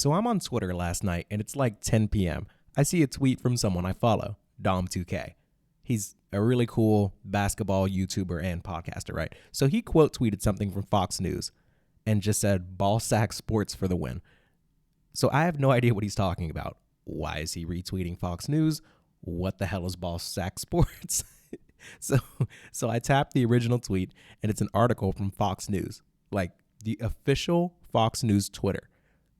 So I'm on Twitter last night, and it's like 10 p.m. I see a tweet from someone I follow, Dom2K. He's a really cool basketball YouTuber and podcaster, right? So he quote tweeted something from Fox News and just said, ball sack sports for the win. So I have no idea what he's talking about. Why is he retweeting Fox News? What the hell is ball sack sports? So I tapped the original tweet, and it's an article from Fox News, like the official Fox News Twitter.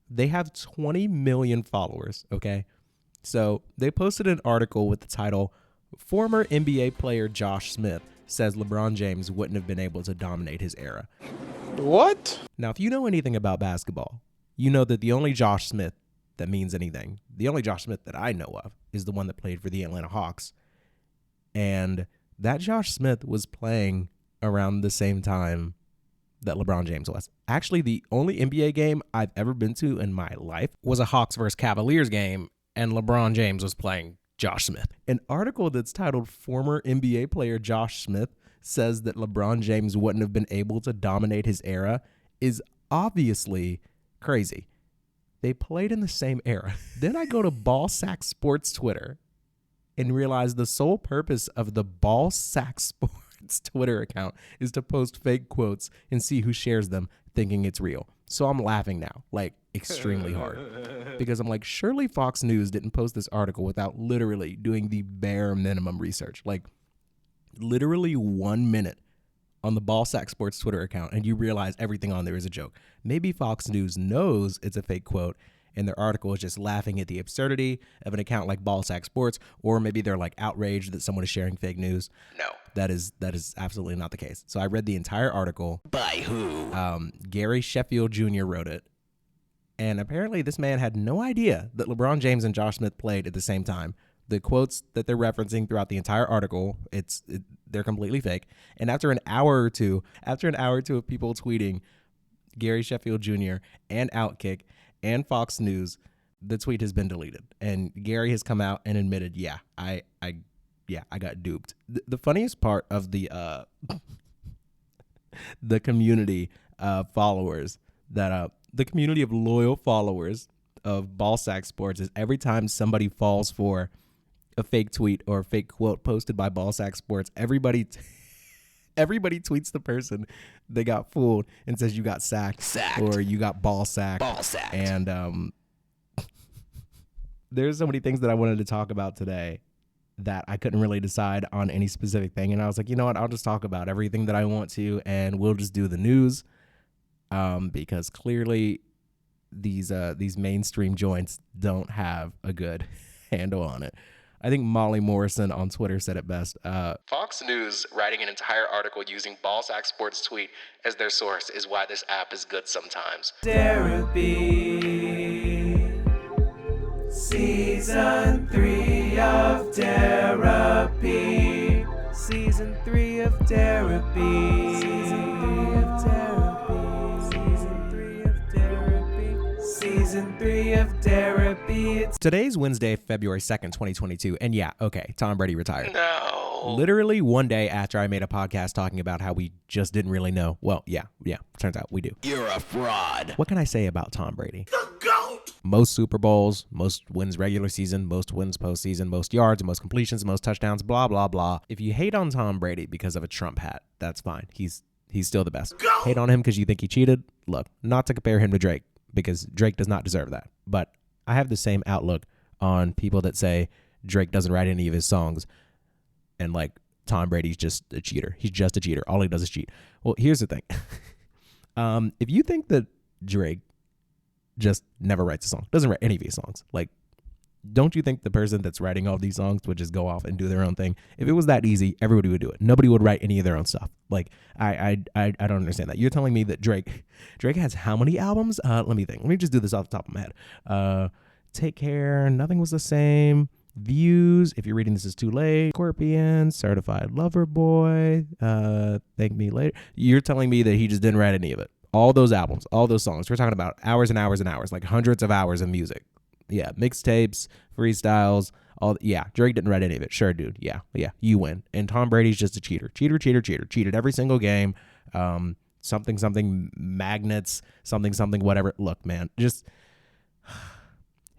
They have 20 million followers, okay? So they posted an article with the title, Former NBA player Josh Smith says LeBron James wouldn't have been able to dominate his era. What? Now, if you know anything about basketball, you know that the only Josh Smith that means anything, the only Josh Smith that I know of, is the one that played for the Atlanta Hawks. And that Josh Smith was playing around the same time that LeBron James was. Actually, the only NBA game I've ever been to in my life was a Hawks versus Cavaliers game, and LeBron James was playing Josh Smith. An article that's titled Former NBA Player Josh Smith says that LeBron James wouldn't have been able to dominate his era is obviously crazy. They played in the same era. Then I go to Ball Sack Sports Twitter and realize the sole purpose of the Ball Sack Sports Twitter account is to post fake quotes and see who shares them thinking it's real. So I'm laughing now, like extremely hard, because I'm like, surely Fox News didn't post this article without literally doing the bare minimum research, like literally 1 minute on the Ball Sack Sports Twitter account, and you realize everything on there is a joke. Maybe Fox News knows it's a fake quote, and their article is just laughing at the absurdity of an account like Ball Sack Sports, or maybe they're like outraged that someone is sharing fake news. No, that is absolutely not the case. So I read the entire article. By who? Gary Sheffield Jr. wrote it, and apparently this man had no idea that LeBron James and Josh Smith played at the same time. The quotes that they're referencing throughout the entire article, they're completely fake. And after an hour or two of people tweeting Gary Sheffield Jr. and Outkick and Fox News, the tweet has been deleted. And Gary has come out and admitted, I got duped. The funniest part of the the community of followers the community of loyal followers of Ball Sack Sports is every time somebody falls for a fake tweet or a fake quote posted by Ball Sack Sports, everybody tweets the person they got fooled and says you got sacked. Or you got ball sacked. And there's so many things that I wanted to talk about today that I couldn't really decide on any specific thing. And I was like, you know what? I'll just talk about everything that I want to, and we'll just do the news. Because clearly these mainstream joints don't have a good handle on it. I think Molly Morrison on Twitter said it best. Fox News writing an entire article using Ball Sack Sports tweet as their source is why this app is good sometimes. Therapy. Season 3 of Therapy. Season 3 of Therapy. Season 3 of Therapy. Season 3 of Therapy. Season 3 of Therapy. Today's Wednesday, February 2nd, 2022. And yeah, okay, Tom Brady retired. No. Literally one day after I made a podcast talking about how we just didn't really know. Well, yeah, turns out we do. You're a fraud. What can I say about Tom Brady? The GOAT. Most Super Bowls, most wins regular season, most wins postseason, most yards, most completions, most touchdowns, blah, blah, blah. If you hate on Tom Brady because of a Trump hat, that's fine. He's still the best. GOAT. Hate on him because you think he cheated? Look, not to compare him to Drake, because Drake does not deserve that. But I have the same outlook on people that say Drake doesn't write any of his songs and like Tom Brady's just a cheater. He's just a cheater. All he does is cheat. Well, here's the thing. If you think that Drake just never writes a song, doesn't write any of his songs, like, don't you think the person that's writing all these songs would just go off and do their own thing? If it was that easy, everybody would do it. Nobody would write any of their own stuff. Like, I don't understand that. You're telling me that Drake has how many albums? Let me think. Let me just do this off the top of my head. Take Care, Nothing Was the Same, Views, If You're Reading This Is Too Late, Scorpion, Certified Lover Boy, Thank Me Later. You're telling me that he just didn't write any of it. All those albums, all those songs. We're talking about hours and hours and hours, like hundreds of hours of music. Yeah, mixtapes, freestyles, Drake didn't write any of it. Sure, dude. Yeah, you win. And Tom Brady's just a cheater. Cheated every single game. Something magnets, something whatever. Look, man, just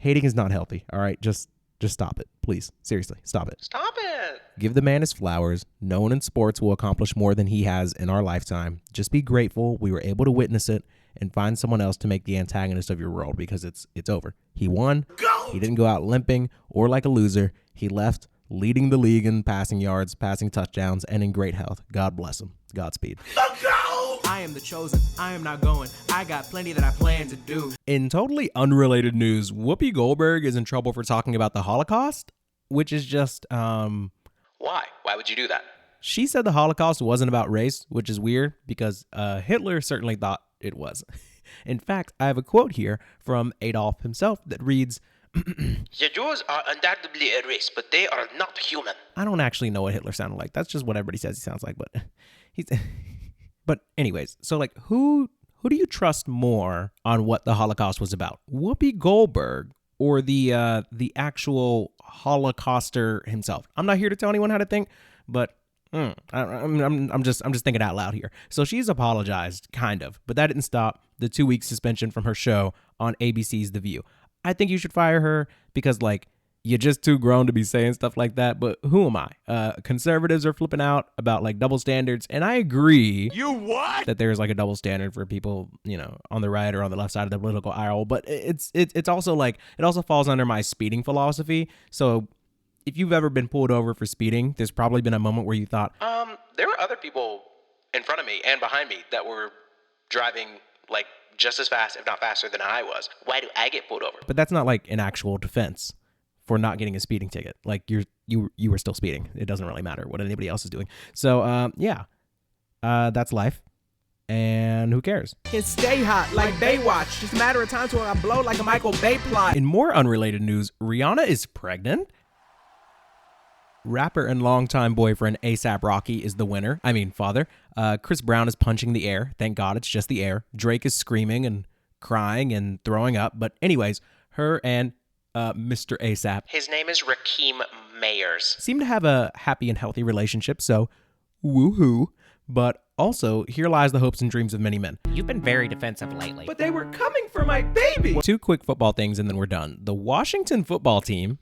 Hating is not healthy, all right? Just stop it, please. Seriously, stop it. Stop it. Give the man his flowers. No one in sports will accomplish more than he has in our lifetime. Just be grateful we were able to witness it and find someone else to make the antagonist of your world because it's over. He won. He didn't go out limping or like a loser. He left leading the league in passing yards, passing touchdowns, and in great health. God bless him. Godspeed. I am the chosen. I am not going. I got plenty that I plan to do. In totally unrelated news, Whoopi Goldberg is in trouble for talking about the Holocaust, which is just, Why? Why would you do that? She said the Holocaust wasn't about race, which is weird because Hitler certainly thought it was. In fact, I have a quote here from Adolf himself that reads, The Jews are undoubtedly a race, but they are not human. I don't actually know what Hitler sounded like. That's just what everybody says he sounds like, but he's... But anyways, so like who do you trust more on what the Holocaust was about? Whoopi Goldberg or the actual Holocauster himself? I'm not here to tell anyone how to think, but I'm just thinking out loud here. So she's apologized, kind of, but that didn't stop the 2-week suspension from her show on ABC's The View. I think you should fire her because like you're just too grown to be saying stuff like that. But who am I? Conservatives are flipping out about like double standards. And I agree that there's like a double standard for people, you know, on the right or on the left side of the political aisle. But it's also like it also falls under my speeding philosophy. So if you've ever been pulled over for speeding, there's probably been a moment where you thought, There were other people in front of me and behind me that were driving like just as fast, if not faster than I was. Why do I get pulled over? but that's not like an actual defense for not getting a speeding ticket. Like you were still speeding. It doesn't really matter what anybody else is doing. So that's life. And who cares? Can stay hot like Baywatch. Just a matter of time till I blow like a Michael Bay plot. In more unrelated news, Rihanna is pregnant. Rapper and longtime boyfriend A$AP Rocky is the winner. Father. Chris Brown is punching the air. Thank God it's just the air. Drake is screaming and crying and throwing up. But anyways, her and Mr. A$AP His name is Rakeem Mayers. seem to have a happy and healthy relationship, so woohoo. But also, here lies the hopes and dreams of many men. You've been very defensive lately. But they were coming for my baby. 2 quick football things and then we're done. The Washington football team,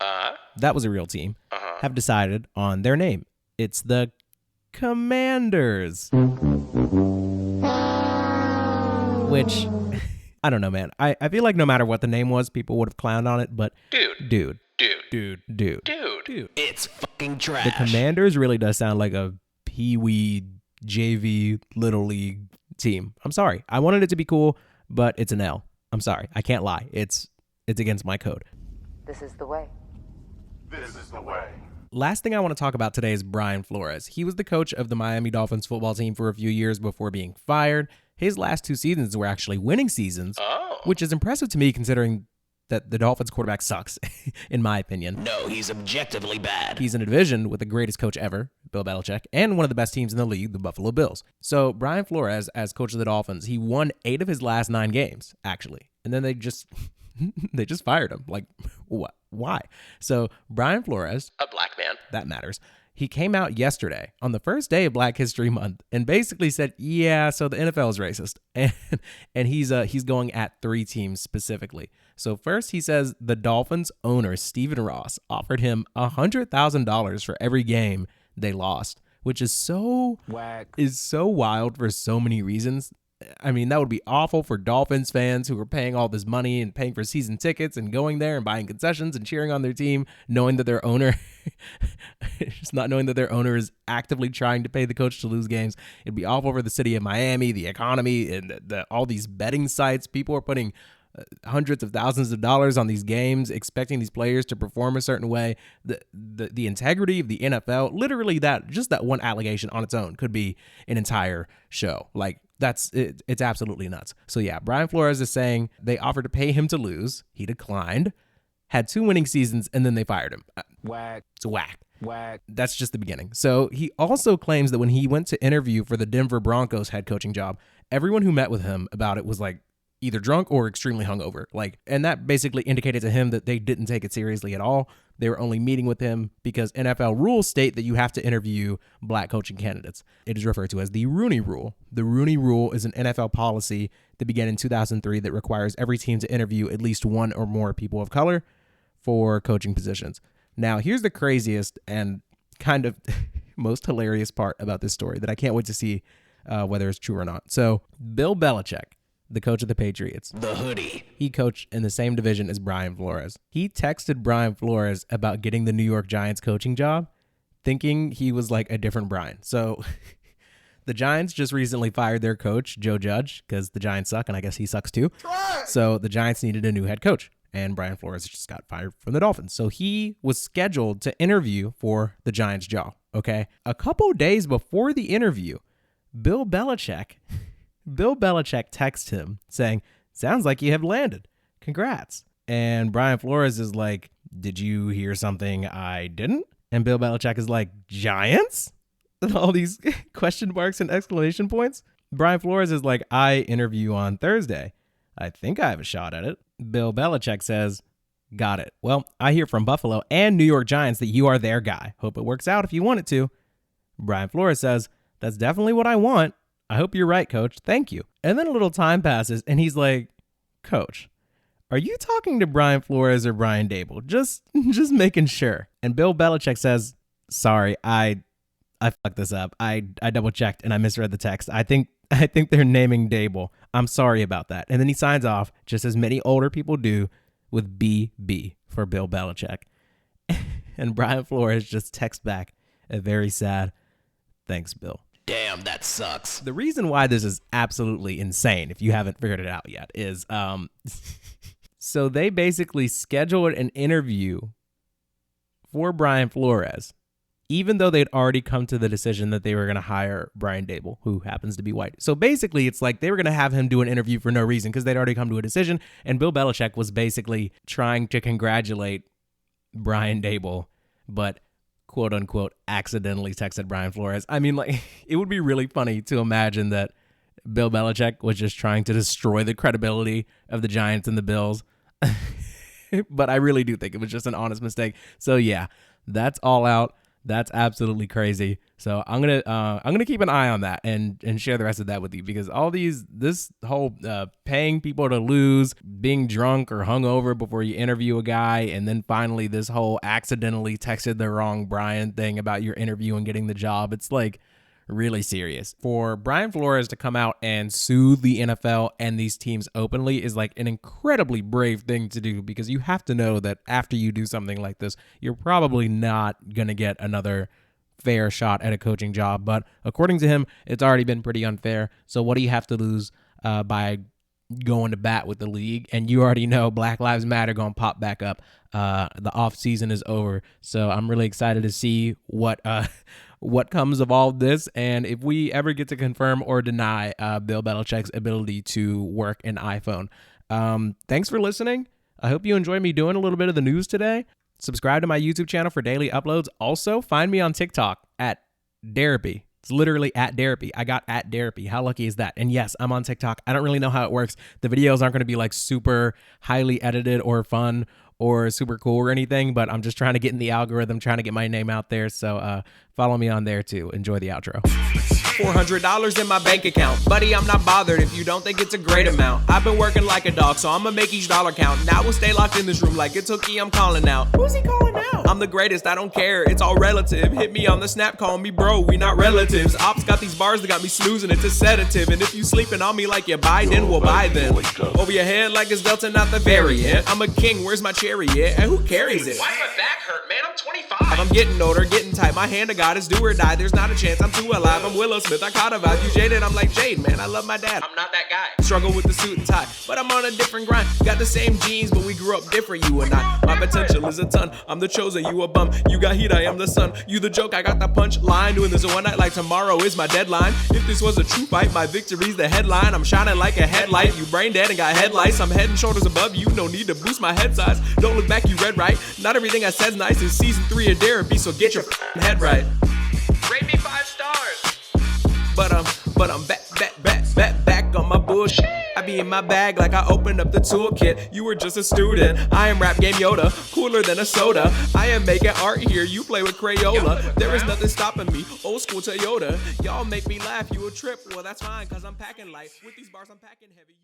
that was a real team, have decided on their name. It's the Commanders. Which, I don't know, man. I feel like no matter what the name was, people would have clowned on it, but dude. It's fucking trash. The Commanders really does sound like a Pee-wee JV Little League team. I'm sorry. I wanted it to be cool, but it's an L. I'm sorry. I can't lie. It's against my code. This is the way. This is the way. Last thing I want to talk about today is Brian Flores. He was the coach of the Miami Dolphins football team for a few years before being fired. His last 2 seasons were actually winning seasons, which is impressive to me considering that the Dolphins quarterback sucks, in my opinion. No, he's objectively bad. He's in a division with the greatest coach ever, Bill Belichick, and one of the best teams in the league, the Buffalo Bills. So Brian Flores, as coach of the Dolphins, he won 8 of his last 9 games, actually. And then they just fired him. Like, what? Why? So Brian Flores, A black man. that matters. He came out yesterday on the first day of Black History Month and basically said, yeah, so the NFL is racist. And he's going at 3 teams specifically. So first he says the Dolphins owner, Stephen Ross, offered him $100,000 for every game they lost, which is so wild for so many reasons. I mean, that would be awful for Dolphins fans who are paying all this money and paying for season tickets and going there and buying concessions and cheering on their team, knowing that their owner, just not knowing that their owner is actively trying to pay the coach to lose games. It'd be awful for the city of Miami, the economy, and all these betting sites. People are putting hundreds of thousands of dollars on these games, expecting these players to perform a certain way. The integrity of the NFL, literally that one allegation on its own could be an entire show. Like, it's absolutely nuts. So yeah, Brian Flores is saying they offered to pay him to lose. He declined, had 2 winning seasons, and then they fired him. It's whack. That's just the beginning. So he also claims that when he went to interview for the Denver Broncos head coaching job, everyone who met with him about it was like, either drunk or extremely hungover. And that basically indicated to him that they didn't take it seriously at all. They were only meeting with him because NFL rules state that you have to interview black coaching candidates. It is referred to as the Rooney Rule. The Rooney Rule is an NFL policy that began in 2003 that requires every team to interview at least one or more people of color for coaching positions. Now, here's the craziest and kind of most hilarious part about this story that I can't wait to see whether it's true or not. So, Bill Belichick, the coach of the Patriots, The hoodie. he coached in the same division as Brian Flores. He texted Brian Flores about getting the New York Giants coaching job, thinking he was like a different Brian. So the Giants just recently fired their coach, Joe Judge, because the Giants suck, and I guess he sucks too. So the Giants needed a new head coach, and Brian Flores just got fired from the Dolphins. So he was scheduled to interview for the Giants job, okay? A couple days before the interview, Bill Belichick texts him saying, "Sounds like you have landed. Congrats." And Brian Flores is like, "Did you hear something I didn't?" And Bill Belichick is like, "Giants?" And all these question marks and exclamation points. Brian Flores is like, "I interview on Thursday. I think I have a shot at it." Bill Belichick says, "Got it. Well, I hear from Buffalo and New York Giants that you are their guy. Hope it works out if you want it to." Brian Flores says, "That's definitely what I want. I hope you're right, coach. Thank you." And then a little time passes, and he's like, "Coach, are you talking to Brian Flores or Brian Dable? Just making sure." And Bill Belichick says, "Sorry, I fucked this up. I double checked and I misread the text. I think they're naming Dable. I'm sorry about that." And then he signs off, just as many older people do, with BB for Bill Belichick. And Brian Flores just texts back a very sad, "Thanks, Bill." Damn, that sucks. The reason why this is absolutely insane, if you haven't figured it out yet, is so they basically scheduled an interview for Brian Flores, even though they'd already come to the decision that they were going to hire Brian Dable, who happens to be white. So basically, it's like they were going to have him do an interview for no reason because they'd already come to a decision, and Bill Belichick was basically trying to congratulate Brian Dable, but quote unquote accidentally texted Brian Flores. I mean, like, it would be really funny to imagine that Bill Belichick was just trying to destroy the credibility of the Giants and the Bills. But I really do think it was just an honest mistake. So yeah, that's all out. That's absolutely crazy. So I'm gonna keep an eye on that and share the rest of that with you, because this whole paying people to lose, being drunk or hungover before you interview a guy, and then finally this whole accidentally texted the wrong Brian thing about your interview and getting the job. It's like really serious. For Brian Flores to come out and sue the NFL and these teams openly is like an incredibly brave thing to do, because you have to know that after you do something like this, you're probably not going to get another fair shot at a coaching job. But according to him, it's already been pretty unfair. So what do you have to lose by going to bat with the league? And you already know Black Lives Matter going to pop back up. The off season is over. So I'm really excited to see what comes of all this, and if we ever get to confirm or deny Bill Belichick's ability to work an iPhone. Thanks for listening. I hope you enjoyed me doing a little bit of the news today. Subscribe to my YouTube channel for daily uploads. Also, find me on TikTok at Derapy. It's literally at Derapy. I got at Derapy. How lucky is that? And yes, I'm on TikTok. I don't really know how it works. The videos aren't going to be like super highly edited or fun or super cool or anything, but I'm just trying to get in the algorithm, trying to get my name out there. So follow me on there too. Enjoy the outro. $400 in my bank account. Buddy, I'm not bothered if you don't think it's a great amount. I've been working like a dog, so I'ma make each dollar count. Now we'll stay locked in this room like it's Hookie, I'm calling out. Who's he calling out? I'm the greatest, I don't care, it's all relative. Hit me on the snap, call me bro, we not relatives. Ops got these bars that got me snoozing, it's a sedative. And if you sleeping on me like you buy, then we'll buy them. Over your head like it's Delta, not the variant. I'm a king, where's my chariot? And who carries it? Why does my back hurt, man? I'm 25. I'm getting older, getting tight, my hand to God is do or die. There's not a chance, I'm too alive, I'm Willow Smith, I caught a vibe. You jaded, I'm like Jade, man, I love my dad. I'm not that guy. Struggle with the suit and tie, but I'm on a different grind. Got the same genes, but we grew up different, you and I. My potential is a ton, I'm the chosen, you a bum. You got heat, I am the sun. You the joke, I got the punch line. Doing this one night like tomorrow is my deadline. If this was a true fight, my victory's the headline. I'm shining like a headlight, you brain dead and got headlights. I'm head and shoulders above you, no need to boost my head size. Don't look back, you read right. Not everything I said's nice, it's season 3 of Derapy, so get your head right. Rate me 5 stars. But I'm back on my bullshit. I be in my bag like I opened up the toolkit. You were just a student. I am rap game Yoda, cooler than a soda. I am making art here, you play with Crayola. There is nothing stopping me, old school Toyota. Y'all make me laugh, you a trip. Well, that's fine, cause I'm packing light. With these bars, I'm packing heavy.